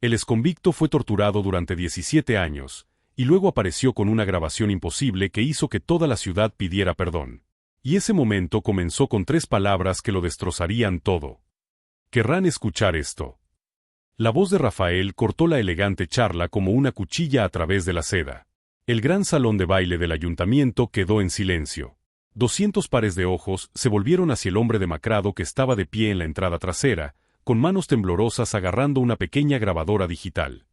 El exconvicto fue torturado durante 17 años, y luego apareció con una grabación imposible que hizo que toda la ciudad pidiera perdón. Y ese momento comenzó con 3 palabras que lo destrozarían todo. ¿Querrán escuchar esto? La voz de Rafael cortó la elegante charla como una cuchilla a través de la seda. El gran salón de baile del ayuntamiento quedó en silencio. 200 pares de ojos se volvieron hacia el hombre demacrado que estaba de pie en la entrada trasera, con manos temblorosas agarrando una pequeña grabadora digital.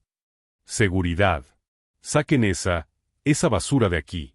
Seguridad. Saquen esa basura de aquí.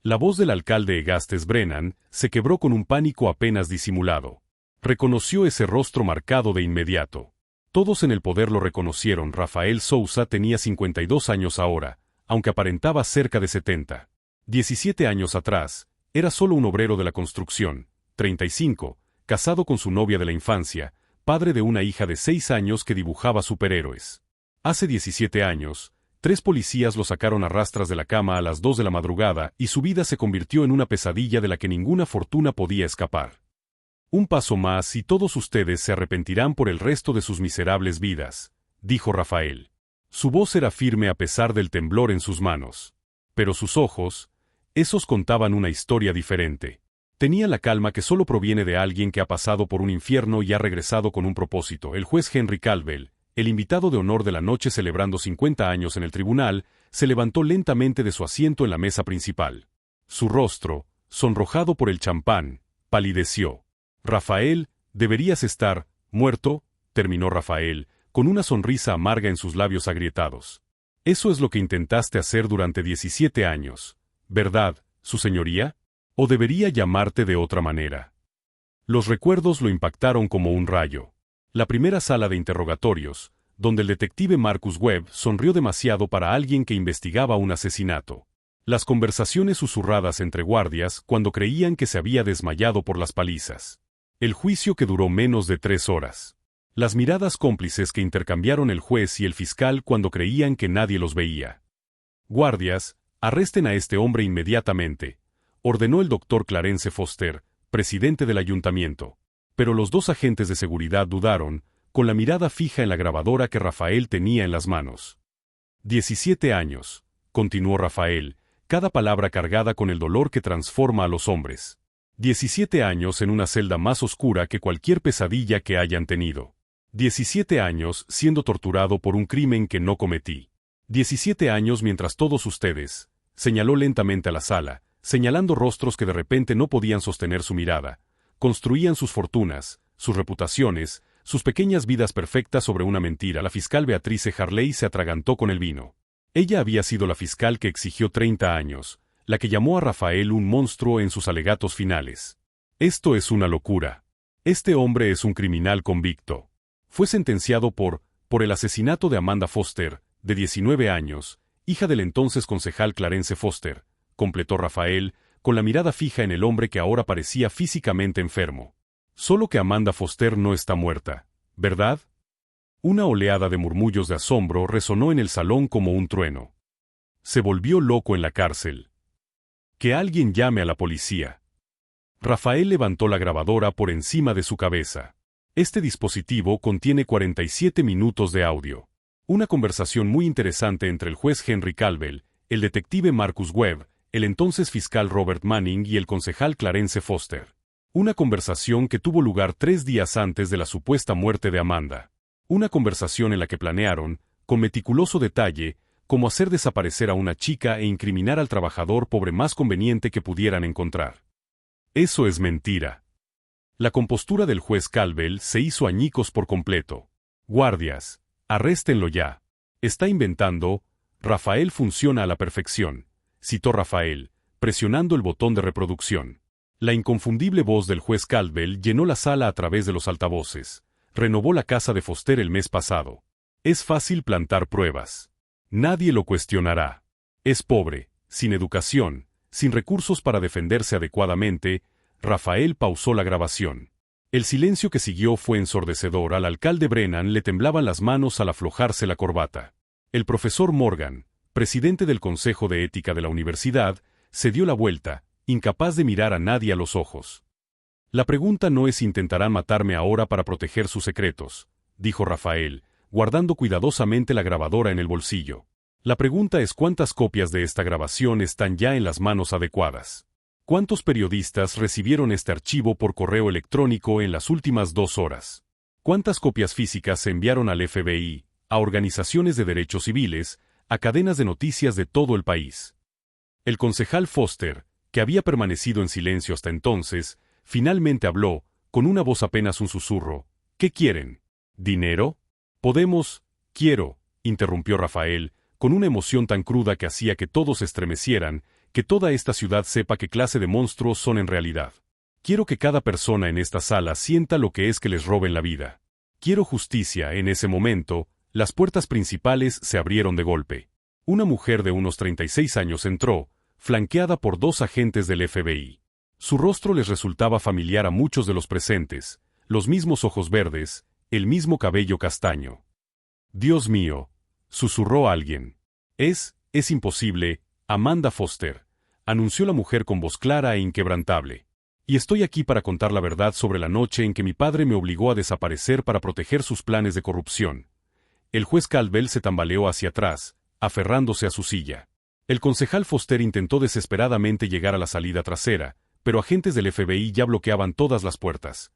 La voz del alcalde Egastes Brennan se quebró con un pánico apenas disimulado. Reconoció ese rostro marcado de inmediato. Todos en el poder lo reconocieron. Rafael Sousa tenía 52 años ahora, aunque aparentaba cerca de 70. 17 años atrás, era solo un obrero de la construcción, 35, casado con su novia de la infancia, padre de una hija de 6 años que dibujaba superhéroes. Hace 17 años, 3 policías lo sacaron a rastras de la cama a las 2 de la madrugada y su vida se convirtió en una pesadilla de la que ninguna fortuna podía escapar. Un paso más y todos ustedes se arrepentirán por el resto de sus miserables vidas, dijo Rafael. Su voz era firme a pesar del temblor en sus manos. Pero sus ojos, esos contaban una historia diferente. Tenía la calma que solo proviene de alguien que ha pasado por un infierno y ha regresado con un propósito. El juez Henry Calvel, el invitado de honor de la noche celebrando 50 años en el tribunal, se levantó lentamente de su asiento en la mesa principal. Su rostro, sonrojado por el champán, palideció. Rafael, deberías estar muerto, terminó Rafael, con una sonrisa amarga en sus labios agrietados. Eso es lo que intentaste hacer durante 17 años, ¿verdad, su señoría? ¿O debería llamarte de otra manera? Los recuerdos lo impactaron como un rayo. La primera sala de interrogatorios, donde el detective Marcus Webb sonrió demasiado para alguien que investigaba un asesinato. Las conversaciones susurradas entre guardias cuando creían que se había desmayado por las palizas. El juicio que duró menos de 3 horas. Las miradas cómplices que intercambiaron el juez y el fiscal cuando creían que nadie los veía. Guardias, arresten a este hombre inmediatamente, ordenó el doctor Clarence Foster, presidente del ayuntamiento. Pero los 2 agentes de seguridad dudaron, con la mirada fija en la grabadora que Rafael tenía en las manos. 17 años, continuó Rafael, cada palabra cargada con el dolor que transforma a los hombres. 17 años en una celda más oscura que cualquier pesadilla que hayan tenido. 17 años siendo torturado por un crimen que no cometí. 17 años mientras todos ustedes, señaló lentamente a la sala, señalando rostros que de repente no podían sostener su mirada, construían sus fortunas, sus reputaciones, sus pequeñas vidas perfectas sobre una mentira. La fiscal Beatrice Harley se atragantó con el vino. Ella había sido la fiscal que exigió 30 años, la que llamó a Rafael un monstruo en sus alegatos finales. Esto es una locura. Este hombre es un criminal convicto. Fue sentenciado por el asesinato de Amanda Foster, de 19 años, hija del entonces concejal Clarence Foster, completó Rafael, con la mirada fija en el hombre que ahora parecía físicamente enfermo. Solo que Amanda Foster no está muerta, ¿verdad? Una oleada de murmullos de asombro resonó en el salón como un trueno. Se volvió loco en la cárcel. Que alguien llame a la policía. Rafael levantó la grabadora por encima de su cabeza. Este dispositivo contiene 47 minutos de audio. Una conversación muy interesante entre el juez Henry Calvel, el detective Marcus Webb, el entonces fiscal Robert Manning y el concejal Clarence Foster. Una conversación que tuvo lugar 3 días antes de la supuesta muerte de Amanda. Una conversación en la que planearon, con meticuloso detalle, cómo hacer desaparecer a una chica e incriminar al trabajador pobre más conveniente que pudieran encontrar. Eso es mentira. La compostura del juez Calvel se hizo añicos por completo. Guardias, arréstenlo ya. Está inventando. Rafael funciona a la perfección, citó Rafael, presionando el botón de reproducción. La inconfundible voz del juez Calvel llenó la sala a través de los altavoces. Renovó la casa de Foster el mes pasado. Es fácil plantar pruebas. Nadie lo cuestionará. Es pobre, sin educación, sin recursos para defenderse adecuadamente. Rafael pausó la grabación. El silencio que siguió fue ensordecedor. Al alcalde Brennan le temblaban las manos al aflojarse la corbata. El profesor Morgan, presidente del Consejo de Ética de la universidad, se dio la vuelta, incapaz de mirar a nadie a los ojos. La pregunta no es si intentarán matarme ahora para proteger sus secretos, dijo Rafael, guardando cuidadosamente la grabadora en el bolsillo. La pregunta es cuántas copias de esta grabación están ya en las manos adecuadas. ¿Cuántos periodistas recibieron este archivo por correo electrónico en las últimas 2 horas? ¿Cuántas copias físicas se enviaron al FBI, a organizaciones de derechos civiles, a cadenas de noticias de todo el país? El concejal Foster, que había permanecido en silencio hasta entonces, finalmente habló, con una voz apenas un susurro. ¿Qué quieren? ¿Dinero? Quiero, interrumpió Rafael, con una emoción tan cruda que hacía que todos se estremecieran, que toda esta ciudad sepa qué clase de monstruos son en realidad. Quiero que cada persona en esta sala sienta lo que es que les roben la vida. Quiero justicia. En ese momento, las puertas principales se abrieron de golpe. Una mujer de unos 36 años entró, flanqueada por 2 agentes del FBI. Su rostro les resultaba familiar a muchos de los presentes, los mismos ojos verdes, el mismo cabello castaño. «Dios mío», susurró alguien. Es imposible, Amanda Foster», anunció la mujer con voz clara e inquebrantable. «Y estoy aquí para contar la verdad sobre la noche en que mi padre me obligó a desaparecer para proteger sus planes de corrupción». El juez Caldwell se tambaleó hacia atrás, aferrándose a su silla. El concejal Foster intentó desesperadamente llegar a la salida trasera, pero agentes del FBI ya bloqueaban todas las puertas.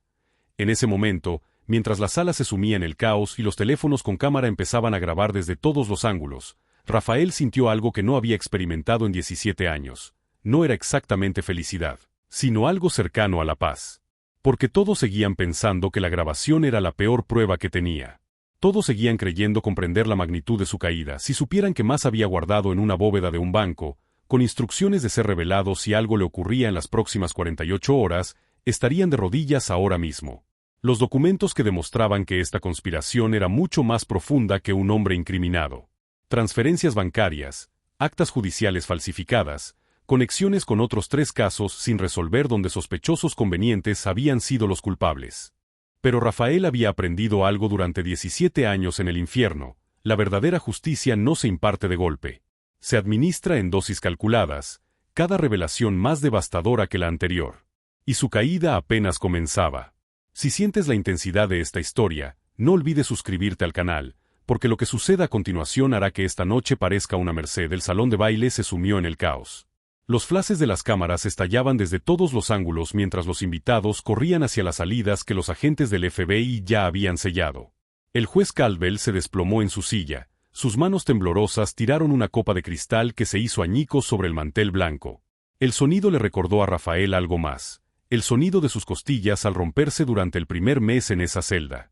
En ese momento, mientras la sala se sumía en el caos y los teléfonos con cámara empezaban a grabar desde todos los ángulos, Rafael sintió algo que no había experimentado en 17 años. No era exactamente felicidad, sino algo cercano a la paz. Porque todos seguían pensando que la grabación era la peor prueba que tenía. Todos seguían creyendo comprender la magnitud de su caída si supieran que más había guardado en una bóveda de un banco, con instrucciones de ser revelado si algo le ocurría en las próximas 48 horas, estarían de rodillas ahora mismo. Los documentos que demostraban que esta conspiración era mucho más profunda que un hombre incriminado. Transferencias bancarias, actas judiciales falsificadas, conexiones con otros 3 casos sin resolver donde sospechosos convenientes habían sido los culpables. Pero Rafael había aprendido algo durante 17 años en el infierno: la verdadera justicia no se imparte de golpe. Se administra en dosis calculadas, cada revelación más devastadora que la anterior. Y su caída apenas comenzaba. Si sientes la intensidad de esta historia, no olvides suscribirte al canal, porque lo que suceda a continuación hará que esta noche parezca una merced. El salón de baile se sumió en el caos. Los flashes de las cámaras estallaban desde todos los ángulos mientras los invitados corrían hacia las salidas que los agentes del FBI ya habían sellado. El juez Caldwell se desplomó en su silla, sus manos temblorosas tiraron una copa de cristal que se hizo añicos sobre el mantel blanco. El sonido le recordó a Rafael algo más, el sonido de sus costillas al romperse durante el primer mes en esa celda.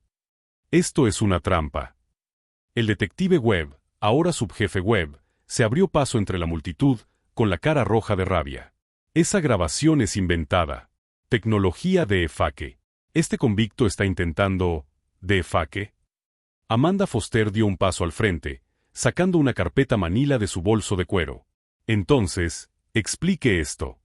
Esto es una trampa. El detective Webb, ahora subjefe Webb, se abrió paso entre la multitud, con la cara roja de rabia. Esa grabación es inventada. Tecnología de efaque. Este convicto está intentando... ¿de efaque? Amanda Foster dio un paso al frente, sacando una carpeta manila de su bolso de cuero. Entonces, explique esto.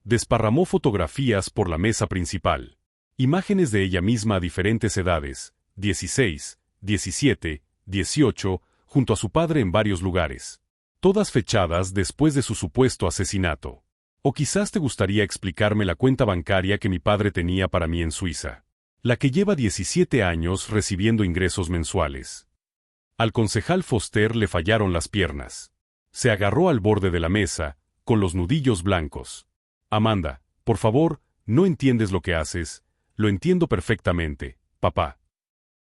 Desparramó fotografías por la mesa principal. Imágenes de ella misma a diferentes edades, 16, 17, 18, junto a su padre en varios lugares. Todas fechadas después de su supuesto asesinato. O quizás te gustaría explicarme la cuenta bancaria que mi padre tenía para mí en Suiza. La que lleva 17 años recibiendo ingresos mensuales. Al concejal Foster le fallaron las piernas. Se agarró al borde de la mesa, con los nudillos blancos. Amanda, por favor, no entiendes lo que haces. Lo entiendo perfectamente, papá.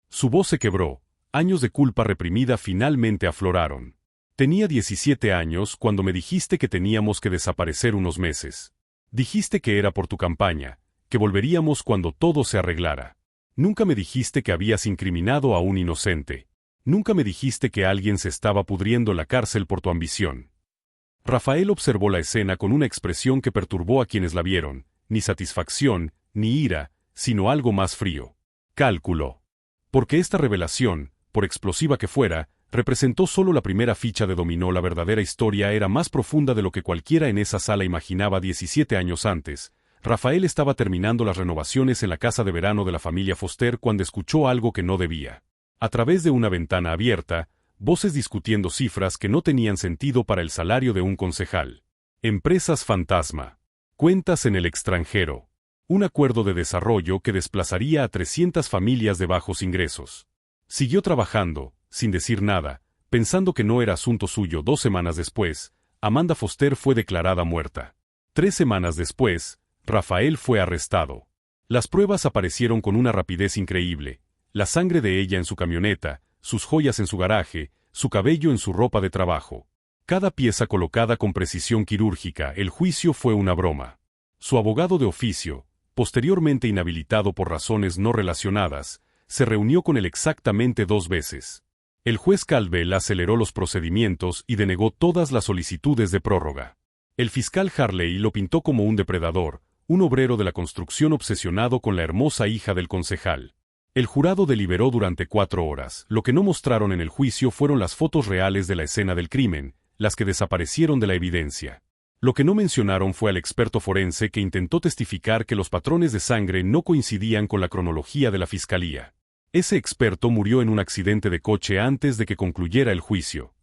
Su voz se quebró. Años de culpa reprimida finalmente afloraron. Tenía 17 años cuando me dijiste que teníamos que desaparecer unos meses. Dijiste que era por tu campaña, que volveríamos cuando todo se arreglara. Nunca me dijiste que habías incriminado a un inocente. Nunca me dijiste que alguien se estaba pudriendo en la cárcel por tu ambición. Rafael observó la escena con una expresión que perturbó a quienes la vieron, ni satisfacción, ni ira, sino algo más frío. Cálculo. Porque esta revelación, por explosiva que fuera, representó solo la primera ficha de dominó. La verdadera historia era más profunda de lo que cualquiera en esa sala imaginaba. 17 años antes, Rafael estaba terminando las renovaciones en la casa de verano de la familia Foster cuando escuchó algo que no debía. A través de una ventana abierta, voces discutiendo cifras que no tenían sentido para el salario de un concejal. Empresas fantasma. Cuentas en el extranjero. Un acuerdo de desarrollo que desplazaría a 300 familias de bajos ingresos. Siguió trabajando, sin decir nada, pensando que no era asunto suyo. 2 semanas después, Amanda Foster fue declarada muerta. 3 semanas después, Rafael fue arrestado. Las pruebas aparecieron con una rapidez increíble. La sangre de ella en su camioneta, sus joyas en su garaje, su cabello en su ropa de trabajo. Cada pieza colocada con precisión quirúrgica. El juicio fue una broma. Su abogado de oficio, posteriormente inhabilitado por razones no relacionadas, se reunió con él exactamente 2 veces. El juez Caldwell aceleró los procedimientos y denegó todas las solicitudes de prórroga. El fiscal Harley lo pintó como un depredador, un obrero de la construcción obsesionado con la hermosa hija del concejal. El jurado deliberó durante 4 horas. Lo que no mostraron en el juicio fueron las fotos reales de la escena del crimen, las que desaparecieron de la evidencia. Lo que no mencionaron fue al experto forense que intentó testificar que los patrones de sangre no coincidían con la cronología de la fiscalía. Ese experto murió en un accidente de coche antes de que concluyera el juicio.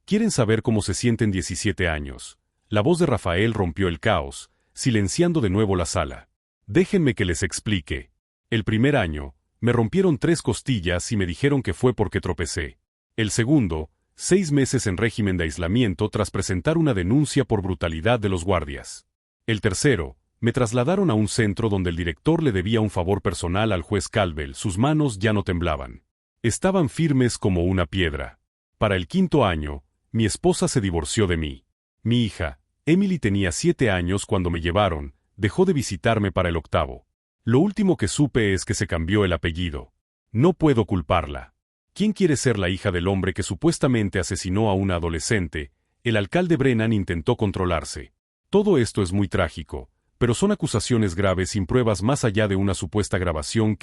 ¿Quieren saber cómo se sienten 17 años? La voz de Rafael rompió el caos, silenciando de nuevo la sala. Déjenme que les explique. El primer año, me rompieron 3 costillas y me dijeron que fue porque tropecé. El segundo, 6 meses en régimen de aislamiento tras presentar una denuncia por brutalidad de los guardias. El tercero, me trasladaron a un centro donde el director le debía un favor personal al juez Caldwell. Sus manos ya no temblaban. Estaban firmes como una piedra. Para el 5.º año, mi esposa se divorció de mí. Mi hija, Emily, tenía 7 años cuando me llevaron, dejó de visitarme para el 8.º. Lo último que supe es que se cambió el apellido. No puedo culparla. ¿Quién quiere ser la hija del hombre que supuestamente asesinó a una adolescente? El alcalde Brennan intentó controlarse. Todo esto es muy trágico, pero son acusaciones graves sin pruebas más allá de una supuesta grabación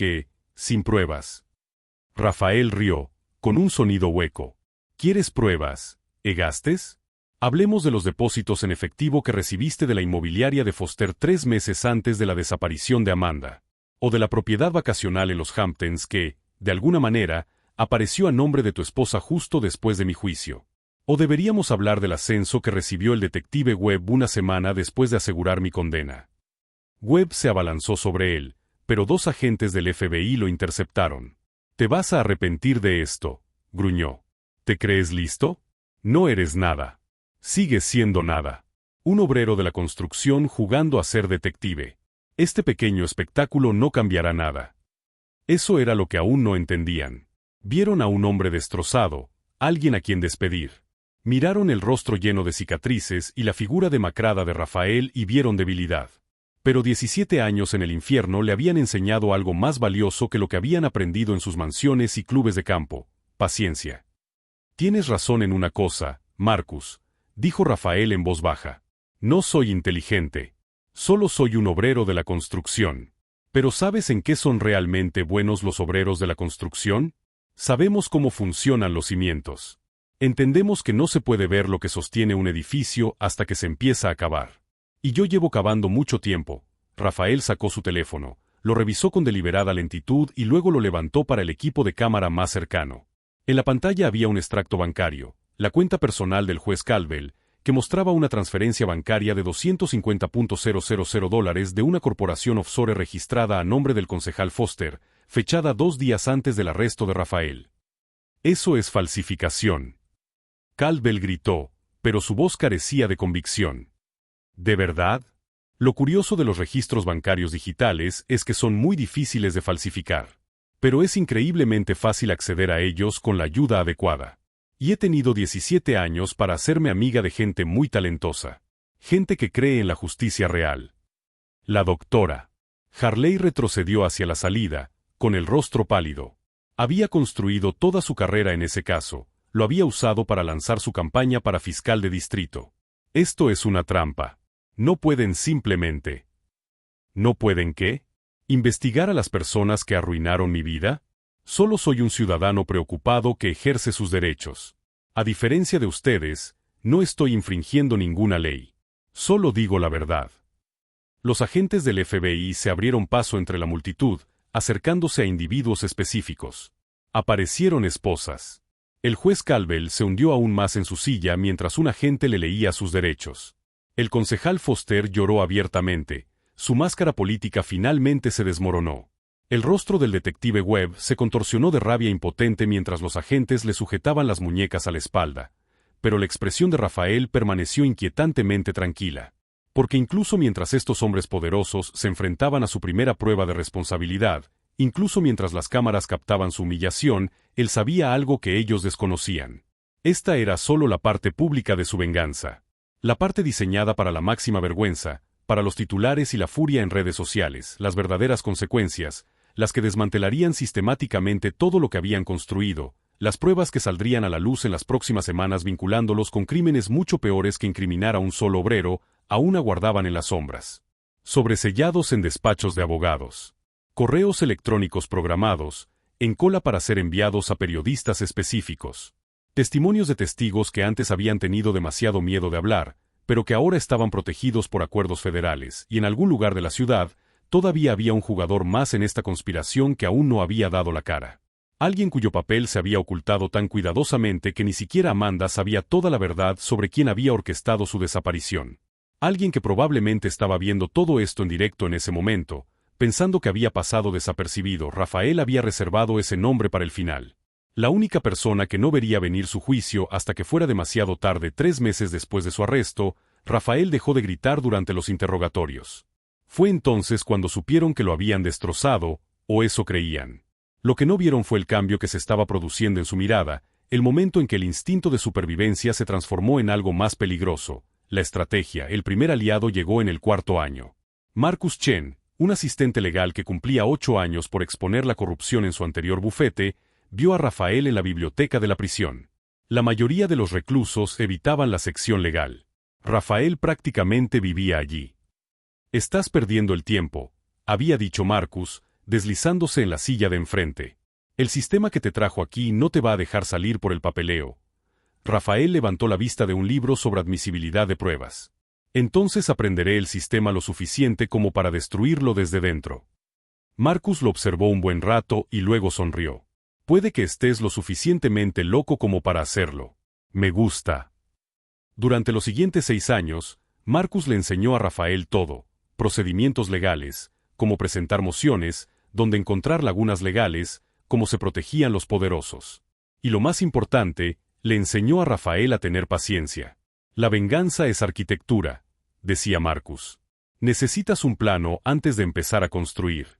sin pruebas. Rafael rió, con un sonido hueco. ¿Quieres pruebas, Egastes? Hablemos de los depósitos en efectivo que recibiste de la inmobiliaria de Foster 3 meses antes de la desaparición de Amanda. O de la propiedad vacacional en los Hamptons que, de alguna manera, apareció a nombre de tu esposa justo después de mi juicio. O deberíamos hablar del ascenso que recibió el detective Webb una semana después de asegurar mi condena. Webb se abalanzó sobre él, pero 2 agentes del FBI lo interceptaron. Te vas a arrepentir de esto, gruñó. ¿Te crees listo? No eres nada. Sigues siendo nada. Un obrero de la construcción jugando a ser detective. Este pequeño espectáculo no cambiará nada. Eso era lo que aún no entendían. Vieron a un hombre destrozado, alguien a quien despedir. Miraron el rostro lleno de cicatrices y la figura demacrada de Rafael y vieron debilidad. Pero 17 años en el infierno le habían enseñado algo más valioso que lo que habían aprendido en sus mansiones y clubes de campo: paciencia. Tienes razón en una cosa, Marcus, dijo Rafael en voz baja. No soy inteligente. Solo soy un obrero de la construcción. ¿Pero sabes en qué son realmente buenos los obreros de la construcción? Sabemos cómo funcionan los cimientos. Entendemos que no se puede ver lo que sostiene un edificio hasta que se empieza a cavar. Y yo llevo cavando mucho tiempo. Rafael sacó su teléfono, lo revisó con deliberada lentitud y luego lo levantó para el equipo de cámara más cercano. En la pantalla había un extracto bancario, la cuenta personal del juez Caldwell, que mostraba una transferencia bancaria de $250,000 de una corporación offshore registrada a nombre del concejal Foster, fechada 2 días antes del arresto de Rafael. Eso es falsificación. Caldwell gritó, pero su voz carecía de convicción. ¿De verdad? Lo curioso de los registros bancarios digitales es que son muy difíciles de falsificar. Pero es increíblemente fácil acceder a ellos con la ayuda adecuada. Y he tenido 17 años para hacerme amiga de gente muy talentosa. Gente que cree en la justicia real. La doctora Harley retrocedió hacia la salida, con el rostro pálido. Había construido toda su carrera en ese caso, lo había usado para lanzar su campaña para fiscal de distrito. Esto es una trampa. No pueden simplemente... ¿No pueden qué? ¿Investigar a las personas que arruinaron mi vida? Solo soy un ciudadano preocupado que ejerce sus derechos. A diferencia de ustedes, no estoy infringiendo ninguna ley. Solo digo la verdad. Los agentes del FBI se abrieron paso entre la multitud, acercándose a individuos específicos. Aparecieron esposas. El juez Caldwell se hundió aún más en su silla mientras un agente le leía sus derechos. El concejal Foster lloró abiertamente. Su máscara política finalmente se desmoronó. El rostro del detective Webb se contorsionó de rabia impotente mientras los agentes le sujetaban las muñecas a la espalda, pero la expresión de Rafael permaneció inquietantemente tranquila. Porque incluso mientras estos hombres poderosos se enfrentaban a su primera prueba de responsabilidad, incluso mientras las cámaras captaban su humillación, él sabía algo que ellos desconocían. Esta era solo la parte pública de su venganza. La parte diseñada para la máxima vergüenza, para los titulares y la furia en redes sociales, las verdaderas consecuencias, las que desmantelarían sistemáticamente todo lo que habían construido, las pruebas que saldrían a la luz en las próximas semanas vinculándolos con crímenes mucho peores que incriminar a un solo obrero, aún aguardaban en las sombras. Sobresellados en despachos de abogados. Correos electrónicos programados, en cola para ser enviados a periodistas específicos. Testimonios de testigos que antes habían tenido demasiado miedo de hablar, pero que ahora estaban protegidos por acuerdos federales, y en algún lugar de la ciudad, todavía había un jugador más en esta conspiración que aún no había dado la cara. Alguien cuyo papel se había ocultado tan cuidadosamente que ni siquiera Amanda sabía toda la verdad sobre quién había orquestado su desaparición. Alguien que probablemente estaba viendo todo esto en directo en ese momento, pensando que había pasado desapercibido. Rafael había reservado ese nombre para el final. La única persona que no vería venir su juicio hasta que fuera demasiado tarde. 3 meses después de su arresto, Rafael dejó de gritar durante los interrogatorios. Fue entonces cuando supieron que lo habían destrozado, o eso creían. Lo que no vieron fue el cambio que se estaba produciendo en su mirada, el momento en que el instinto de supervivencia se transformó en algo más peligroso. La estrategia. El primer aliado llegó en el 4º año. Marcus Chen, un asistente legal que cumplía 8 años por exponer la corrupción en su anterior bufete, vio a Rafael en la biblioteca de la prisión. La mayoría de los reclusos evitaban la sección legal. Rafael prácticamente vivía allí. «Estás perdiendo el tiempo», había dicho Marcus, deslizándose en la silla de enfrente. «El sistema que te trajo aquí no te va a dejar salir por el papeleo». Rafael levantó la vista de un libro sobre admisibilidad de pruebas. «Entonces aprenderé el sistema lo suficiente como para destruirlo desde dentro». Marcus lo observó un buen rato y luego sonrió. «Puede que estés lo suficientemente loco como para hacerlo. Me gusta». Durante los siguientes 6 años, Marcus le enseñó a Rafael todo: procedimientos legales, cómo presentar mociones, dónde encontrar lagunas legales, cómo se protegían los poderosos. Y lo más importante, le enseñó a Rafael a tener paciencia. «La venganza es arquitectura», decía Marcus. «Necesitas un plano antes de empezar a construir».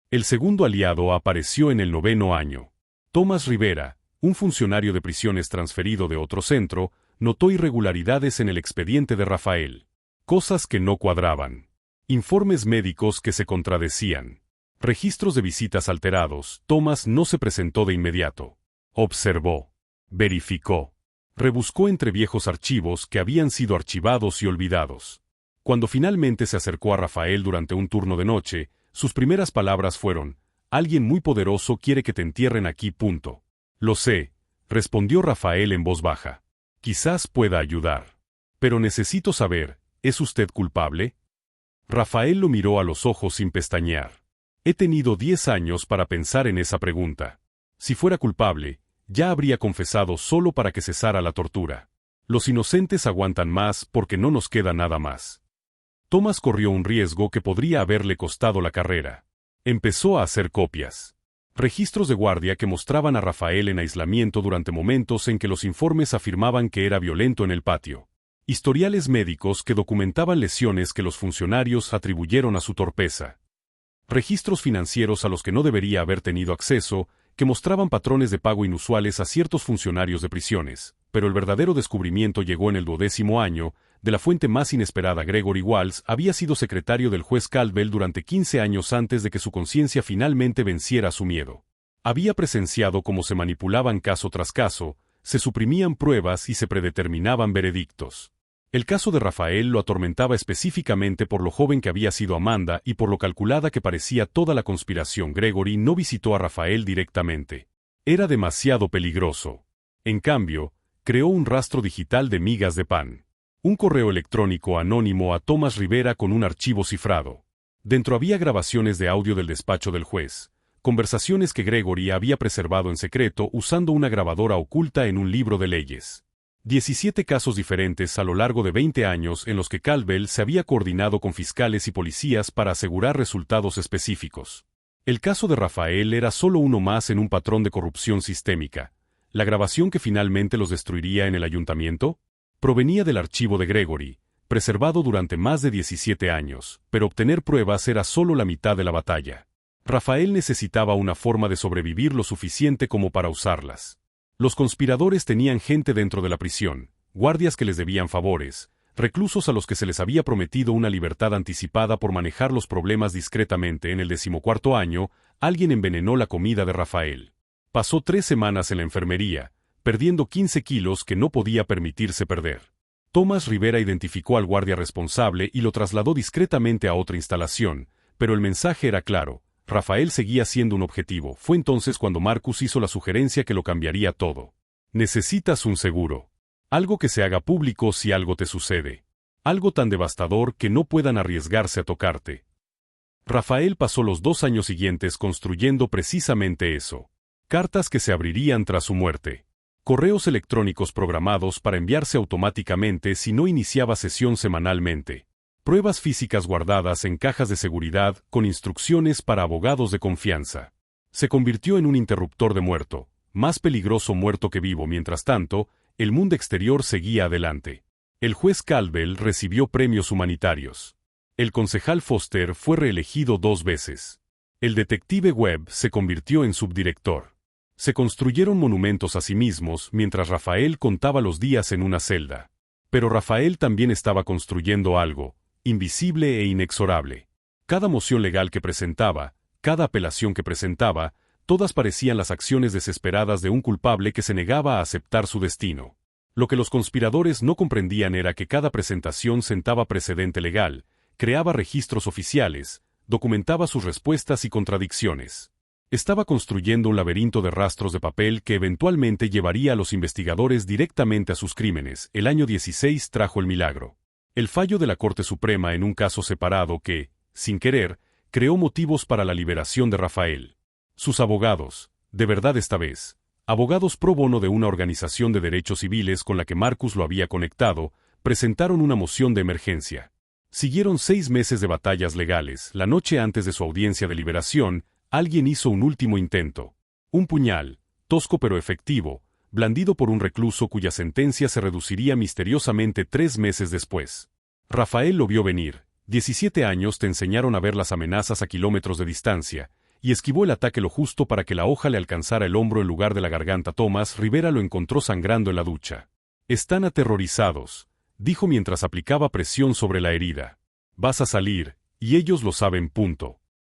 El segundo aliado apareció en el 9º año. Tomás Rivera, un funcionario de prisiones transferido de otro centro, notó irregularidades en el expediente de Rafael. Cosas que no cuadraban. Informes médicos que se contradecían. Registros de visitas alterados. Tomás no se presentó de inmediato. Observó. Verificó. Rebuscó entre viejos archivos que habían sido archivados y olvidados. Cuando finalmente se acercó a Rafael durante un turno de noche, sus primeras palabras fueron: «Alguien muy poderoso quiere que te entierren aquí. Punto». «Lo sé», respondió Rafael en voz baja. «Quizás pueda ayudar. Pero necesito saber, ¿es usted culpable?» Rafael lo miró a los ojos sin pestañear. «He tenido 10 años para pensar en esa pregunta. Si fuera culpable, ya habría confesado solo para que cesara la tortura. Los inocentes aguantan más porque no nos queda nada más». Tomás corrió un riesgo que podría haberle costado la carrera. Empezó a hacer copias. Registros de guardia que mostraban a Rafael en aislamiento durante momentos en que los informes afirmaban que era violento en el patio. Historiales médicos que documentaban lesiones que los funcionarios atribuyeron a su torpeza. Registros financieros a los que no debería haber tenido acceso, que mostraban patrones de pago inusuales a ciertos funcionarios de prisiones, pero el verdadero descubrimiento llegó en el 12º año, de la fuente más inesperada. Gregory Walsh había sido secretario del juez Caldwell durante 15 años antes de que su conciencia finalmente venciera su miedo. Había presenciado cómo se manipulaban caso tras caso, se suprimían pruebas y se predeterminaban veredictos. El caso de Rafael lo atormentaba específicamente por lo joven que había sido Amanda y por lo calculada que parecía toda la conspiración. Gregory no visitó a Rafael directamente. Era demasiado peligroso. En cambio, creó un rastro digital de migas de pan. Un correo electrónico anónimo a Tomás Rivera con un archivo cifrado. Dentro había grabaciones de audio del despacho del juez, conversaciones que Gregory había preservado en secreto usando una grabadora oculta en un libro de leyes. 17 casos diferentes a lo largo de 20 años en los que Caldwell se había coordinado con fiscales y policías para asegurar resultados específicos. El caso de Rafael era solo uno más en un patrón de corrupción sistémica. ¿La grabación que finalmente los destruiría en el ayuntamiento? Provenía del archivo de Gregory, preservado durante más de 17 años, pero obtener pruebas era solo la mitad de la batalla. Rafael necesitaba una forma de sobrevivir lo suficiente como para usarlas. Los conspiradores tenían gente dentro de la prisión, guardias que les debían favores, reclusos a los que se les había prometido una libertad anticipada por manejar los problemas discretamente. En el 14º año, alguien envenenó la comida de Rafael. Pasó 3 semanas en la enfermería, perdiendo 15 kilos que no podía permitirse perder. Tomás Rivera identificó al guardia responsable y lo trasladó discretamente a otra instalación, pero el mensaje era claro: Rafael seguía siendo un objetivo. Fue entonces cuando Marcus hizo la sugerencia que lo cambiaría todo. Necesitas un seguro. Algo que se haga público si algo te sucede. Algo tan devastador que no puedan arriesgarse a tocarte. Rafael pasó los 2 años siguientes construyendo precisamente eso. Cartas que se abrirían tras su muerte. Correos electrónicos programados para enviarse automáticamente si no iniciaba sesión semanalmente. Pruebas físicas guardadas en cajas de seguridad con instrucciones para abogados de confianza. Se convirtió en un interruptor de muerto, más peligroso muerto que vivo. Mientras tanto, el mundo exterior seguía adelante. El juez Caldwell recibió premios humanitarios. El concejal Foster fue reelegido 2 veces. El detective Webb se convirtió en subdirector. Se construyeron monumentos a sí mismos mientras Rafael contaba los días en una celda. Pero Rafael también estaba construyendo algo, invisible e inexorable. Cada moción legal que presentaba, cada apelación que presentaba, todas parecían las acciones desesperadas de un culpable que se negaba a aceptar su destino. Lo que los conspiradores no comprendían era que cada presentación sentaba precedente legal, creaba registros oficiales, documentaba sus respuestas y contradicciones. Estaba construyendo un laberinto de rastros de papel que eventualmente llevaría a los investigadores directamente a sus crímenes. El año 16 trajo el milagro. El fallo de la Corte Suprema en un caso separado que, sin querer, creó motivos para la liberación de Rafael. Sus abogados, de verdad esta vez, abogados pro bono de una organización de derechos civiles con la que Marcus lo había conectado, presentaron una moción de emergencia. Siguieron 6 meses de batallas legales. La noche antes de su audiencia de liberación, alguien hizo un último intento. Un puñal, tosco pero efectivo, blandido por un recluso cuya sentencia se reduciría misteriosamente 3 meses después. Rafael lo vio venir. 17 años te enseñaron a ver las amenazas a kilómetros de distancia, y esquivó el ataque lo justo para que la hoja le alcanzara el hombro en lugar de la garganta. Tomás Rivera lo encontró sangrando en la ducha. Están aterrorizados, dijo mientras aplicaba presión sobre la herida. Vas a salir, y ellos lo saben.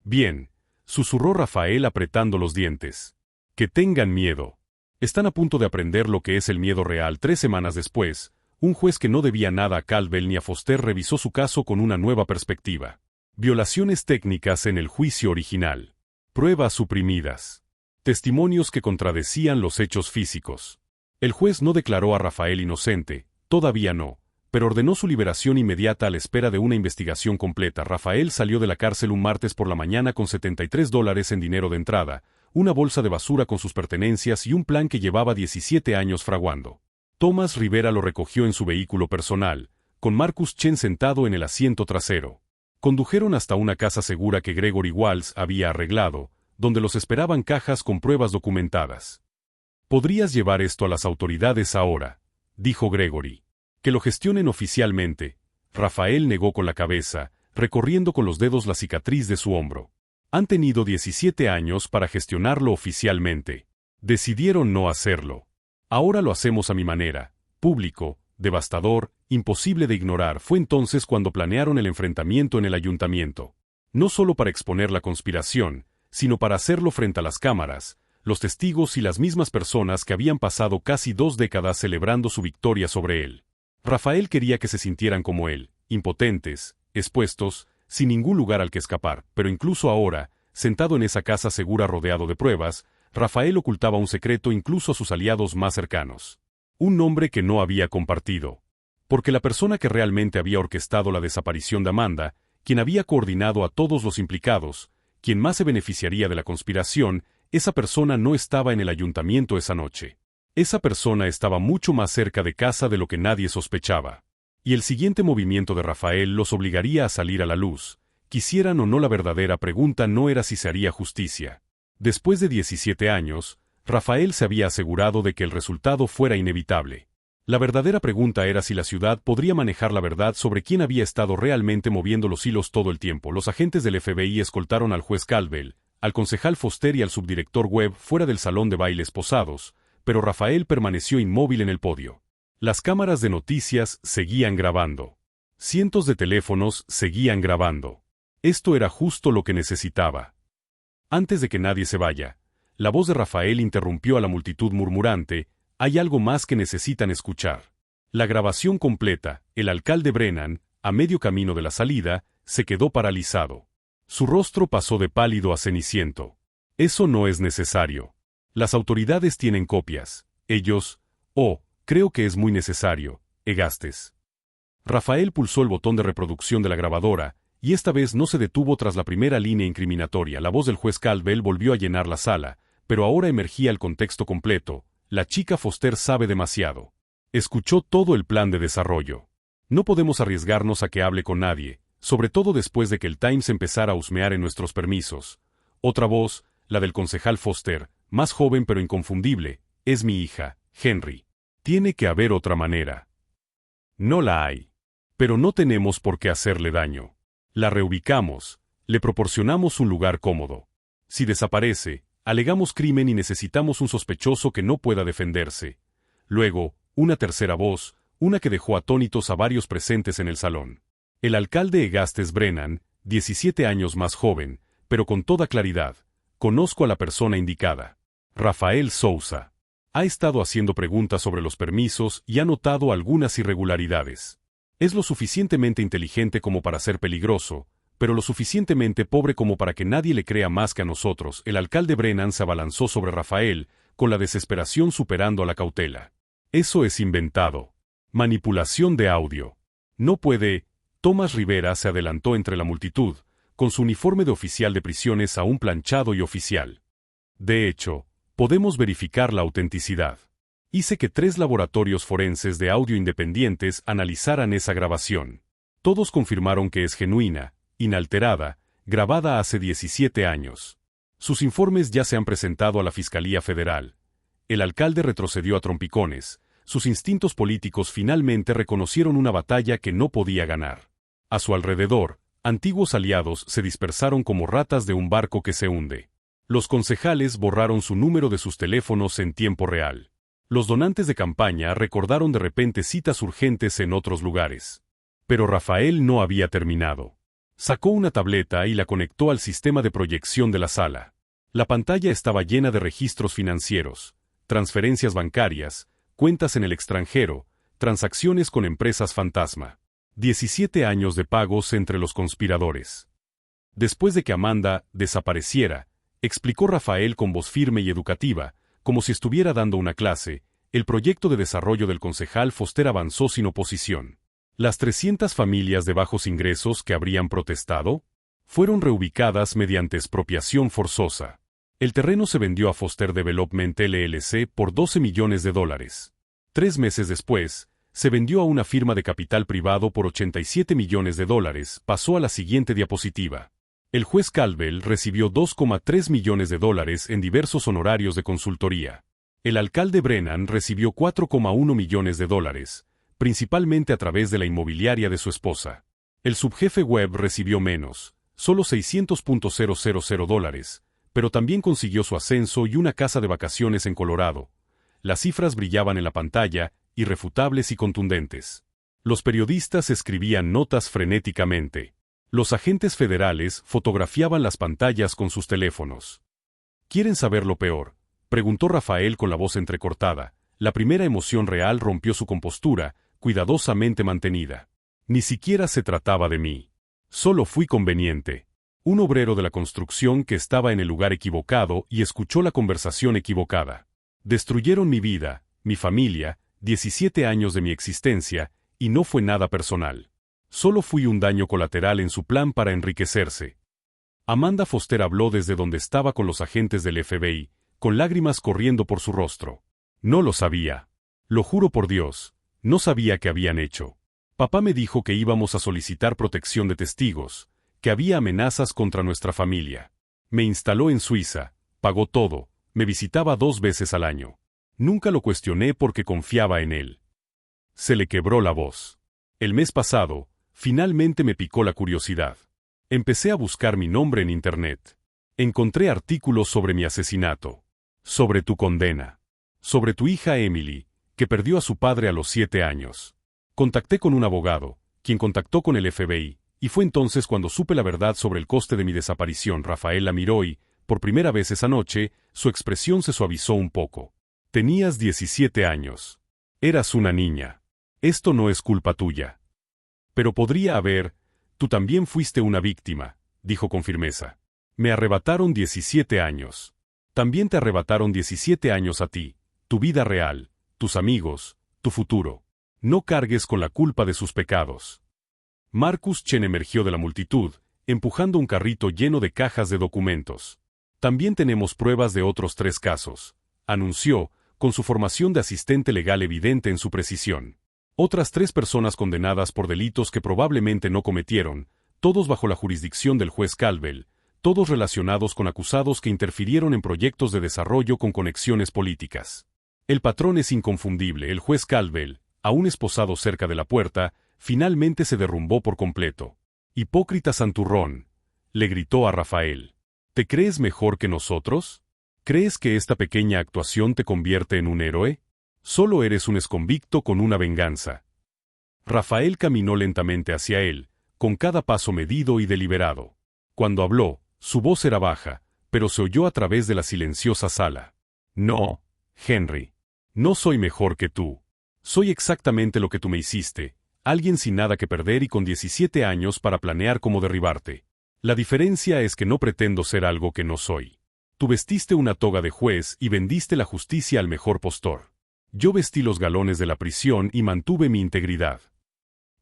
Bien, susurró Rafael apretando los dientes. Que tengan miedo. Están a punto de aprender lo que es el miedo real. 3 semanas después, un juez que no debía nada a Caldwell ni a Foster revisó su caso con una nueva perspectiva. Violaciones técnicas en el juicio original. Pruebas suprimidas. Testimonios que contradecían los hechos físicos. El juez no declaró a Rafael inocente, todavía no, pero ordenó su liberación inmediata a la espera de una investigación completa. Rafael salió de la cárcel un martes por la mañana con $73 en dinero de entrada, una bolsa de basura con sus pertenencias y un plan que llevaba 17 años fraguando. Tomás Rivera lo recogió en su vehículo personal, con Marcus Chen sentado en el asiento trasero. Condujeron hasta una casa segura que Gregory Walls había arreglado, donde los esperaban cajas con pruebas documentadas. «Podrías llevar esto a las autoridades ahora», dijo Gregory. «Que lo gestionen oficialmente». Rafael negó con la cabeza, recorriendo con los dedos la cicatriz de su hombro. Han tenido 17 años para gestionarlo oficialmente. Decidieron no hacerlo. Ahora lo hacemos a mi manera, público, devastador, imposible de ignorar. Fue entonces cuando planearon el enfrentamiento en el ayuntamiento. No solo para exponer la conspiración, sino para hacerlo frente a las cámaras, los testigos y las mismas personas que habían pasado casi 2 décadas celebrando su victoria sobre él. Rafael quería que se sintieran como él, impotentes, expuestos, sin ningún lugar al que escapar, pero incluso ahora, sentado en esa casa segura rodeado de pruebas, Rafael ocultaba un secreto incluso a sus aliados más cercanos. Un nombre que no había compartido. Porque la persona que realmente había orquestado la desaparición de Amanda, quien había coordinado a todos los implicados, quien más se beneficiaría de la conspiración, esa persona no estaba en el ayuntamiento esa noche. Esa persona estaba mucho más cerca de casa de lo que nadie sospechaba. Y el siguiente movimiento de Rafael los obligaría a salir a la luz, Quisieran o no, la verdadera pregunta no era si se haría justicia. Después de 17 años, Rafael se había asegurado de que el resultado fuera inevitable. La verdadera pregunta era si la ciudad podría manejar la verdad sobre quién había estado realmente moviendo los hilos todo el tiempo. Los agentes del FBI escoltaron al juez Caldwell, al concejal Foster y al subdirector Webb fuera del salón de bailes posados, pero Rafael permaneció inmóvil en el podio. Las cámaras de noticias seguían grabando. Cientos de teléfonos seguían grabando. Esto era justo lo que necesitaba. Antes de que nadie se vaya, la voz de Rafael interrumpió a la multitud murmurante: «Hay algo más que necesitan escuchar». La grabación completa, el alcalde Brennan, a medio camino de la salida, se quedó paralizado. Su rostro pasó de pálido a ceniciento. «Eso no es necesario. Las autoridades tienen copias. Ellos... Oh, creo que es muy necesario, Egastes». Rafael pulsó el botón de reproducción de la grabadora, y esta vez no se detuvo tras la primera línea incriminatoria. La voz del juez Caldwell volvió a llenar la sala, pero ahora emergía el contexto completo. «La chica Foster sabe demasiado. Escuchó todo el plan de desarrollo. No podemos arriesgarnos a que hable con nadie, sobre todo después de que el Times empezara a husmear en nuestros permisos». Otra voz, la del concejal Foster, más joven pero inconfundible: «Es mi hija, Henry. Tiene que haber otra manera». «No la hay. Pero no tenemos por qué hacerle daño. La reubicamos, le proporcionamos un lugar cómodo. Si desaparece, alegamos crimen y necesitamos un sospechoso que no pueda defenderse». Luego, una tercera voz, una que dejó atónitos a varios presentes en el salón. El alcalde Egastes Brennan, 17 años más joven, pero con toda claridad: «Conozco a la persona indicada. Rafael Sousa. Ha estado haciendo preguntas sobre los permisos y ha notado algunas irregularidades. Es lo suficientemente inteligente como para ser peligroso, pero lo suficientemente pobre como para que nadie le crea más que a nosotros». El alcalde Brennan se abalanzó sobre Rafael, con la desesperación superando a la cautela. «Eso es inventado. Manipulación de audio. No puede». Tomás Rivera se adelantó entre la multitud, con su uniforme de oficial de prisiones aún planchado y oficial. «De hecho, podemos verificar la autenticidad. Hice que 3 laboratorios forenses de audio independientes analizaran esa grabación. Todos confirmaron que es genuina, inalterada, grabada hace 17 años. Sus informes ya se han presentado a la Fiscalía Federal». El alcalde retrocedió a trompicones. Sus instintos políticos finalmente reconocieron una batalla que no podía ganar. A su alrededor, antiguos aliados se dispersaron como ratas de un barco que se hunde. Los concejales borraron su número de sus teléfonos en tiempo real. Los donantes de campaña recordaron de repente citas urgentes en otros lugares. Pero Rafael no había terminado. Sacó una tableta y la conectó al sistema de proyección de la sala. La pantalla estaba llena de registros financieros, transferencias bancarias, cuentas en el extranjero, transacciones con empresas fantasma. 17 años de pagos entre los conspiradores. Después de que Amanda desapareciera, explicó Rafael con voz firme y educativa, como si estuviera dando una clase, el proyecto de desarrollo del concejal Foster avanzó sin oposición. Las 300 familias de bajos ingresos que habrían protestado fueron reubicadas mediante expropiación forzosa. El terreno se vendió a Foster Development LLC por $12 millones. 3 meses después, se vendió a una firma de capital privado por $87 millones. Pasó a la siguiente diapositiva. El juez Caldwell recibió $2,3 millones en diversos honorarios de consultoría. El alcalde Brennan recibió $4,1 millones, principalmente a través de la inmobiliaria de su esposa. El subjefe Webb recibió menos, solo $600,000, pero también consiguió su ascenso y una casa de vacaciones en Colorado. Las cifras brillaban en la pantalla, irrefutables y contundentes. Los periodistas escribían notas frenéticamente. Los agentes federales fotografiaban las pantallas con sus teléfonos. ¿Quieren saber lo peor?, preguntó Rafael con la voz entrecortada. La primera emoción real rompió su compostura, cuidadosamente mantenida. Ni siquiera se trataba de mí. Solo fui conveniente. Un obrero de la construcción que estaba en el lugar equivocado y escuchó la conversación equivocada. Destruyeron mi vida, mi familia, 17 años de mi existencia, y no fue nada personal. Solo fui un daño colateral en su plan para enriquecerse. Amanda Foster habló desde donde estaba con los agentes del FBI, con lágrimas corriendo por su rostro. No lo sabía. Lo juro por Dios, no sabía qué habían hecho. Papá me dijo que íbamos a solicitar protección de testigos, que había amenazas contra nuestra familia. Me instaló en Suiza, pagó todo, me visitaba 2 veces al año. Nunca lo cuestioné porque confiaba en él. Se le quebró la voz. El mes pasado, finalmente me picó la curiosidad. Empecé a buscar mi nombre en Internet. Encontré artículos sobre mi asesinato, sobre tu condena, sobre tu hija Emily, que perdió a su padre a los 7 años. Contacté con un abogado, quien contactó con el FBI, y fue entonces cuando supe la verdad sobre el coste de mi desaparición. Rafael la miró y, por primera vez esa noche, su expresión se suavizó un poco. Tenías 17 años. Eras una niña. Esto no es culpa tuya. Pero podría haber, tú también fuiste una víctima, dijo con firmeza. Me arrebataron 17 años. También te arrebataron 17 años a ti, tu vida real, tus amigos, tu futuro. No cargues con la culpa de sus pecados. Marcus Chen emergió de la multitud, empujando un carrito lleno de cajas de documentos. También tenemos pruebas de otros 3 casos, anunció, con su formación de asistente legal evidente en su precisión. Otras 3 personas condenadas por delitos que probablemente no cometieron, todos bajo la jurisdicción del juez Caldwell, todos relacionados con acusados que interfirieron en proyectos de desarrollo con conexiones políticas. El patrón es inconfundible. El juez Caldwell, aún esposado cerca de la puerta, finalmente se derrumbó por completo. Hipócrita santurrón, le gritó a Rafael. ¿Te crees mejor que nosotros? ¿Crees que esta pequeña actuación te convierte en un héroe? Solo eres un exconvicto con una venganza. Rafael caminó lentamente hacia él, con cada paso medido y deliberado. Cuando habló, su voz era baja, pero se oyó a través de la silenciosa sala. No, Henry. No soy mejor que tú. Soy exactamente lo que tú me hiciste, alguien sin nada que perder y con 17 años para planear cómo derribarte. La diferencia es que no pretendo ser algo que no soy. Tú vestiste una toga de juez y vendiste la justicia al mejor postor. Yo vestí los galones de la prisión y mantuve mi integridad.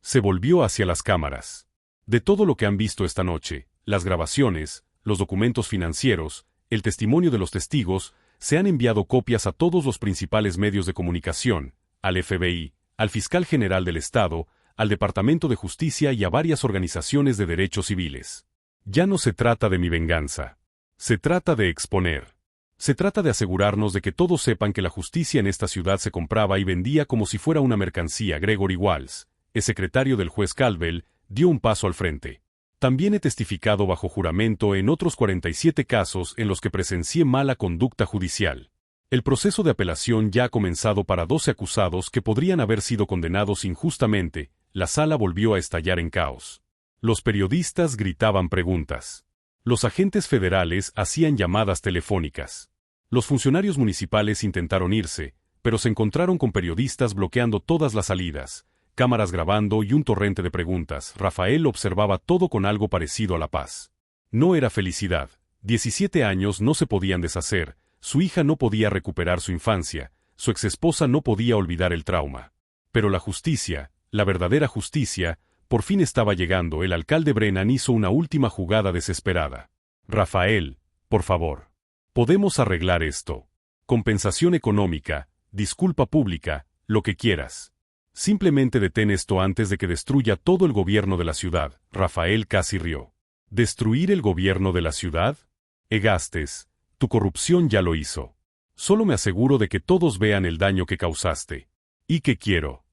Se volvió hacia las cámaras. De todo lo que han visto esta noche, las grabaciones, los documentos financieros, el testimonio de los testigos, se han enviado copias a todos los principales medios de comunicación, al FBI, al fiscal general del Estado, al Departamento de Justicia y a varias organizaciones de derechos civiles. Ya no se trata de mi venganza. Se trata de exponer. Se trata de asegurarnos de que todos sepan que la justicia en esta ciudad se compraba y vendía como si fuera una mercancía. Gregory Walls, el secretario del juez Caldwell, dio un paso al frente. También he testificado bajo juramento en otros 47 casos en los que presencié mala conducta judicial. El proceso de apelación ya ha comenzado para 12 acusados que podrían haber sido condenados injustamente. La sala volvió a estallar en caos. Los periodistas gritaban preguntas. Los agentes federales hacían llamadas telefónicas. Los funcionarios municipales intentaron irse, pero se encontraron con periodistas bloqueando todas las salidas, cámaras grabando y un torrente de preguntas. Rafael observaba todo con algo parecido a la paz. No era felicidad. 17 años no se podían deshacer, su hija no podía recuperar su infancia, su exesposa no podía olvidar el trauma. Pero la justicia, la verdadera justicia, por fin estaba llegando. El alcalde Brennan hizo una última jugada desesperada. Rafael, por favor. Podemos arreglar esto. Compensación económica, disculpa pública, lo que quieras. Simplemente detén esto antes de que destruya todo el gobierno de la ciudad. Rafael casi rió. ¿Destruir el gobierno de la ciudad? Egastes, tu corrupción ya lo hizo. Solo me aseguro de que todos vean el daño que causaste. ¿Y qué quiero?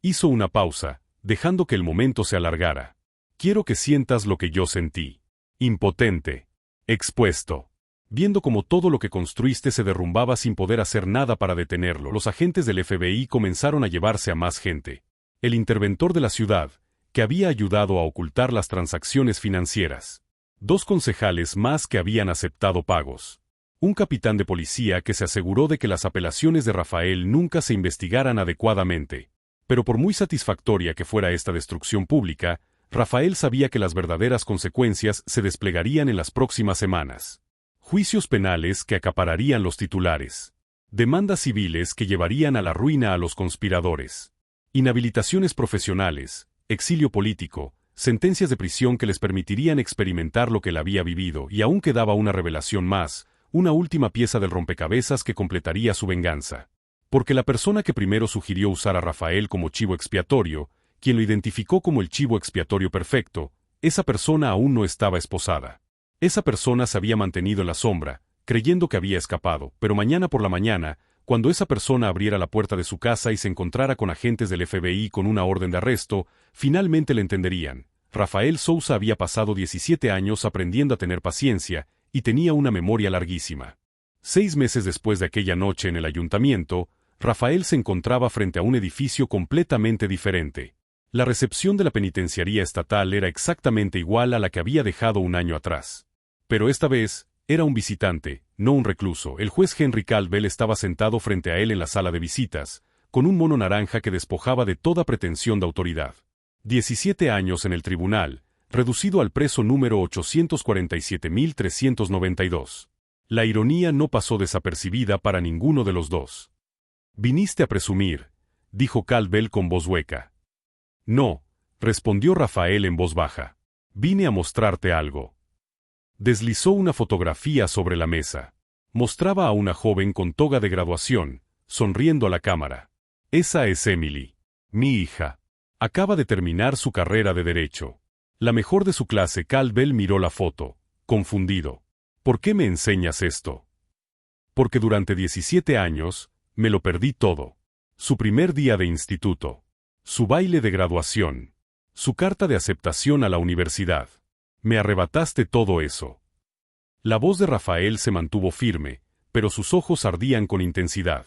Hizo una pausa, dejando que el momento se alargara. Quiero que sientas lo que yo sentí. Impotente. Expuesto. Viendo cómo todo lo que construiste se derrumbaba sin poder hacer nada para detenerlo, los agentes del FBI comenzaron a llevarse a más gente. El interventor de la ciudad, que había ayudado a ocultar las transacciones financieras. 2 concejales más que habían aceptado pagos. Un capitán de policía que se aseguró de que las apelaciones de Rafael nunca se investigaran adecuadamente. Pero por muy satisfactoria que fuera esta destrucción pública, Rafael sabía que las verdaderas consecuencias se desplegarían en las próximas semanas. Juicios penales que acapararían los titulares. Demandas civiles que llevarían a la ruina a los conspiradores. Inhabilitaciones profesionales, exilio político, sentencias de prisión que les permitirían experimentar lo que él había vivido, y aún quedaba una revelación más, una última pieza del rompecabezas que completaría su venganza. Porque la persona que primero sugirió usar a Rafael como chivo expiatorio, quien lo identificó como el chivo expiatorio perfecto, Esa persona aún no estaba esposada. Esa persona se había mantenido en la sombra, creyendo que había escapado, pero mañana por la mañana, cuando esa persona abriera la puerta de su casa y se encontrara con agentes del FBI con una orden de arresto, finalmente le entenderían. Rafael Souza había pasado 17 años aprendiendo a tener paciencia, y tenía una memoria larguísima. 6 meses después de aquella noche en el ayuntamiento, Rafael se encontraba frente a un edificio completamente diferente. La recepción de la penitenciaría estatal era exactamente igual a la que había dejado un año atrás. Pero esta vez, era un visitante, no un recluso. El juez Henry Caldwell estaba sentado frente a él en la sala de visitas, con un mono naranja que despojaba de toda pretensión de autoridad. 17 años en el tribunal, reducido al preso número 847.392. La ironía no pasó desapercibida para ninguno de los dos. «Viniste a presumir», dijo Caldwell con voz hueca. «No», respondió Rafael en voz baja. «Vine a mostrarte algo». Deslizó una fotografía sobre la mesa. Mostraba a una joven con toga de graduación, sonriendo a la cámara. «Esa es Emily, mi hija. Acaba de terminar su carrera de Derecho. La mejor de su clase». Caldwell miró la foto, confundido. «¿Por qué me enseñas esto?» «Porque durante 17 años, me lo perdí todo. Su primer día de instituto. Su baile de graduación. Su carta de aceptación a la universidad. Me arrebataste todo eso». La voz de Rafael se mantuvo firme, pero sus ojos ardían con intensidad.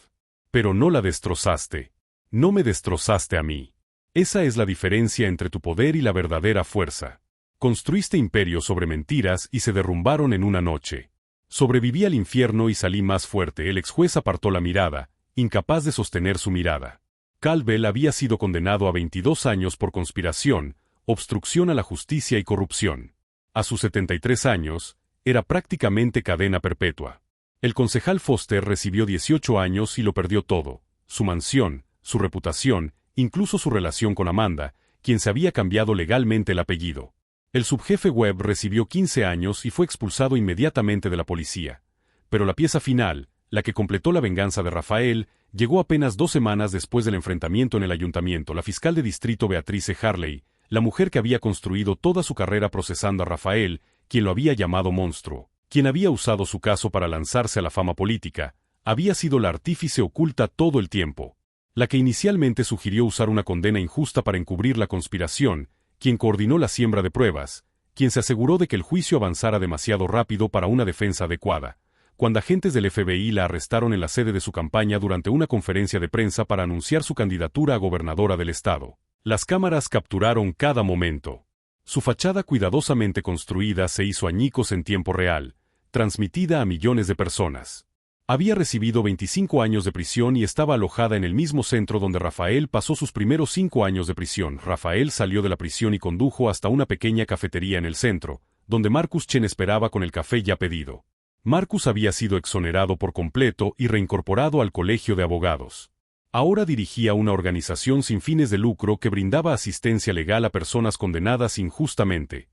«Pero no la destrozaste. No me destrozaste a mí. Esa es la diferencia entre tu poder y la verdadera fuerza. Construiste imperios sobre mentiras y se derrumbaron en una noche. Sobreviví al infierno y salí más fuerte». El ex juez apartó la mirada, incapaz de sostener su mirada. Caldwell había sido condenado a 22 años por conspiración, obstrucción a la justicia y corrupción. A sus 73 años, era prácticamente cadena perpetua. El concejal Foster recibió 18 años y lo perdió todo: su mansión, su reputación, incluso su relación con Amanda, quien se había cambiado legalmente el apellido. El subjefe Webb recibió 15 años y fue expulsado inmediatamente de la policía. Pero la pieza final, la que completó la venganza de Rafael, llegó apenas 2 semanas después del enfrentamiento en el ayuntamiento. La fiscal de distrito Beatrice Harley, la mujer que había construido toda su carrera procesando a Rafael, quien lo había llamado monstruo, quien había usado su caso para lanzarse a la fama política, había sido la artífice oculta todo el tiempo. La que inicialmente sugirió usar una condena injusta para encubrir la conspiración, quien coordinó la siembra de pruebas, quien se aseguró de que el juicio avanzara demasiado rápido para una defensa adecuada, cuando agentes del FBI la arrestaron en la sede de su campaña durante una conferencia de prensa para anunciar su candidatura a gobernadora del estado. Las cámaras capturaron cada momento. Su fachada cuidadosamente construida se hizo añicos en tiempo real, transmitida a millones de personas. Había recibido 25 años de prisión y estaba alojada en el mismo centro donde Rafael pasó sus primeros 5 años de prisión. Rafael salió de la prisión y condujo hasta una pequeña cafetería en el centro, donde Marcus Chen esperaba con el café ya pedido. Marcus había sido exonerado por completo y reincorporado al colegio de abogados. Ahora dirigía una organización sin fines de lucro que brindaba asistencia legal a personas condenadas injustamente.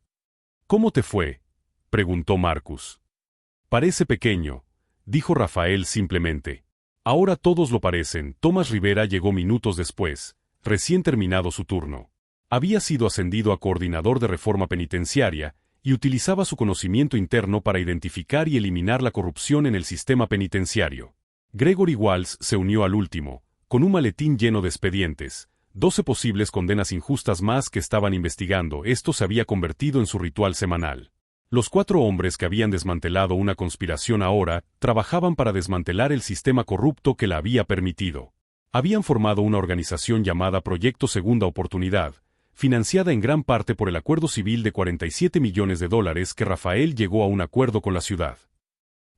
«¿Cómo te fue?», preguntó Marcus. «Parece pequeño», dijo Rafael simplemente. «Ahora todos lo parecen». Tomás Rivera llegó minutos después, recién terminado su turno. Había sido ascendido a coordinador de reforma penitenciaria y utilizaba su conocimiento interno para identificar y eliminar la corrupción en el sistema penitenciario. Gregory Walsh se unió al último, con un maletín lleno de expedientes, 12 posibles condenas injustas más que estaban investigando. Esto se había convertido en su ritual semanal. Los 4 hombres que habían desmantelado una conspiración ahora trabajaban para desmantelar el sistema corrupto que la había permitido. Habían formado una organización llamada Proyecto Segunda Oportunidad, financiada en gran parte por el acuerdo civil de $47 millones que Rafael llegó a un acuerdo con la ciudad.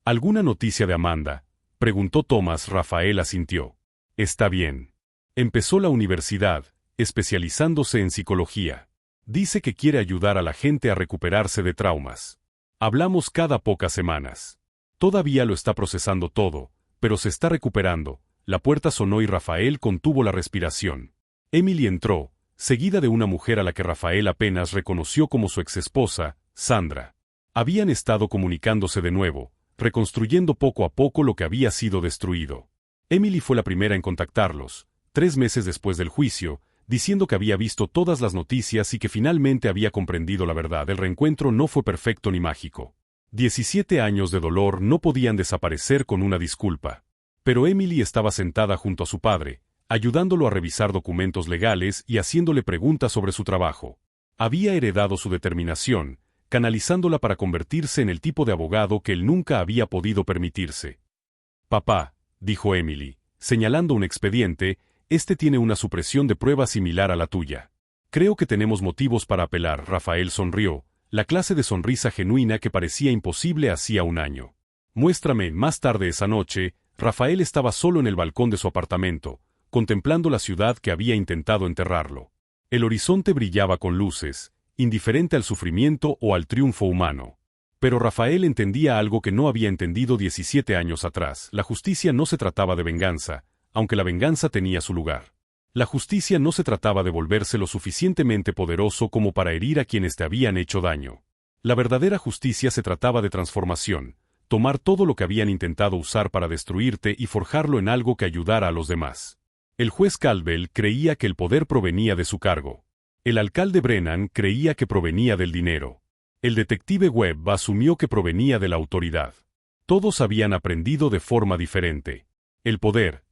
¿Alguna noticia de Amanda?, preguntó Tomás. Rafael asintió. «Está bien. Empezó la universidad, especializándose en psicología. Dice que quiere ayudar a la gente a recuperarse de traumas. Hablamos cada pocas semanas. Todavía lo está procesando todo, pero se está recuperando». La puerta sonó y Rafael contuvo la respiración. Emily entró, seguida de una mujer a la que Rafael apenas reconoció como su exesposa, Sandra. Habían estado comunicándose de nuevo, reconstruyendo poco a poco lo que había sido destruido. Emily fue la primera en contactarlos, 3 meses después del juicio, diciendo que había visto todas las noticias y que finalmente había comprendido la verdad. El reencuentro no fue perfecto ni mágico. 17 años de dolor no podían desaparecer con una disculpa. Pero Emily estaba sentada junto a su padre, ayudándolo a revisar documentos legales y haciéndole preguntas sobre su trabajo. Había heredado su determinación, canalizándola para convertirse en el tipo de abogado que él nunca había podido permitirse. «Papá», dijo Emily, señalando un expediente, «este tiene una supresión de prueba similar a la tuya. Creo que tenemos motivos para apelar». Rafael sonrió, la clase de sonrisa genuina que parecía imposible hacía un año. «Muéstrame». Más tarde esa noche, Rafael estaba solo en el balcón de su apartamento, contemplando la ciudad que había intentado enterrarlo. El horizonte brillaba con luces, indiferente al sufrimiento o al triunfo humano. Pero Rafael entendía algo que no había entendido 17 años atrás. La justicia no se trataba de venganza, aunque la venganza tenía su lugar. La justicia no se trataba de volverse lo suficientemente poderoso como para herir a quienes te habían hecho daño. La verdadera justicia se trataba de transformación, tomar todo lo que habían intentado usar para destruirte y forjarlo en algo que ayudara a los demás. El juez Caldwell creía que el poder provenía de su cargo. El alcalde Brennan creía que provenía del dinero. El detective Webb asumió que provenía de la autoridad. Todos habían aprendido de forma diferente. El poder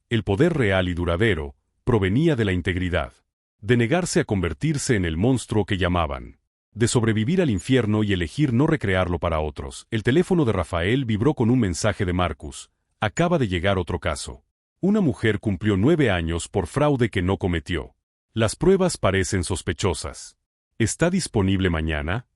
real y duradero, provenía de la integridad. De negarse a convertirse en el monstruo que llamaban. De sobrevivir al infierno y elegir no recrearlo para otros. El teléfono de Rafael vibró con un mensaje de Marcus. Acaba de llegar otro caso. Una mujer cumplió 9 años por fraude que no cometió. Las pruebas parecen sospechosas. ¿Está disponible mañana?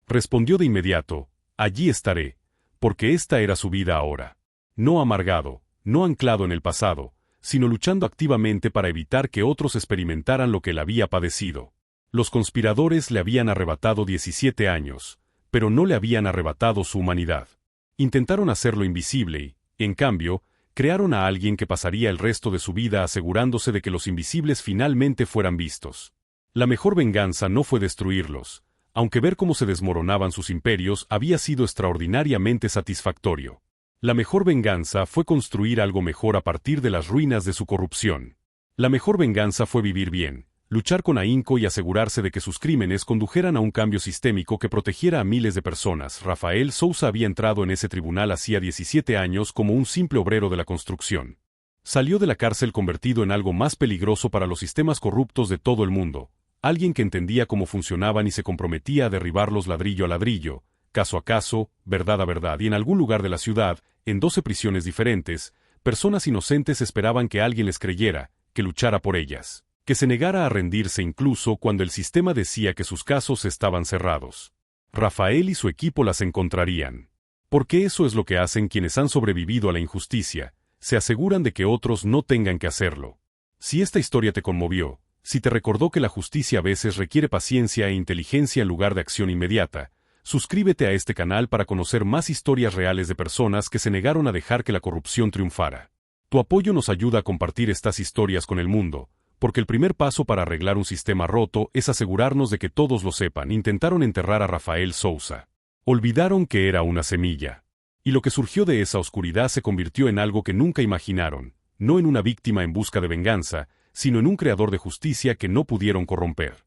Respondió de inmediato, allí estaré, porque esta era su vida ahora. No amargado, no anclado en el pasado, sino luchando activamente para evitar que otros experimentaran lo que él había padecido. Los conspiradores le habían arrebatado 17 años, pero no le habían arrebatado su humanidad. Intentaron hacerlo invisible y, en cambio, crearon a alguien que pasaría el resto de su vida asegurándose de que los invisibles finalmente fueran vistos. La mejor venganza no fue destruirlos, aunque ver cómo se desmoronaban sus imperios había sido extraordinariamente satisfactorio. La mejor venganza fue construir algo mejor a partir de las ruinas de su corrupción. La mejor venganza fue vivir bien, luchar con ahínco y asegurarse de que sus crímenes condujeran a un cambio sistémico que protegiera a miles de personas. Rafael Sousa había entrado en ese tribunal hacía 17 años como un simple obrero de la construcción. Salió de la cárcel convertido en algo más peligroso para los sistemas corruptos de todo el mundo, alguien que entendía cómo funcionaban y se comprometía a derribarlos ladrillo a ladrillo, caso a caso, verdad a verdad, y en algún lugar de la ciudad, en 12 prisiones diferentes, personas inocentes esperaban que alguien les creyera, que luchara por ellas, que se negara a rendirse incluso cuando el sistema decía que sus casos estaban cerrados. Rafael y su equipo las encontrarían. Porque eso es lo que hacen quienes han sobrevivido a la injusticia, se aseguran de que otros no tengan que hacerlo. Si esta historia te conmovió, si te recordó que la justicia a veces requiere paciencia e inteligencia en lugar de acción inmediata, suscríbete a este canal para conocer más historias reales de personas que se negaron a dejar que la corrupción triunfara. Tu apoyo nos ayuda a compartir estas historias con el mundo, porque el primer paso para arreglar un sistema roto es asegurarnos de que todos lo sepan. Intentaron enterrar a Rafael Sousa. Olvidaron que era una semilla. Y lo que surgió de esa oscuridad se convirtió en algo que nunca imaginaron, no en una víctima en busca de venganza, sino en un creador de justicia que no pudieron corromper.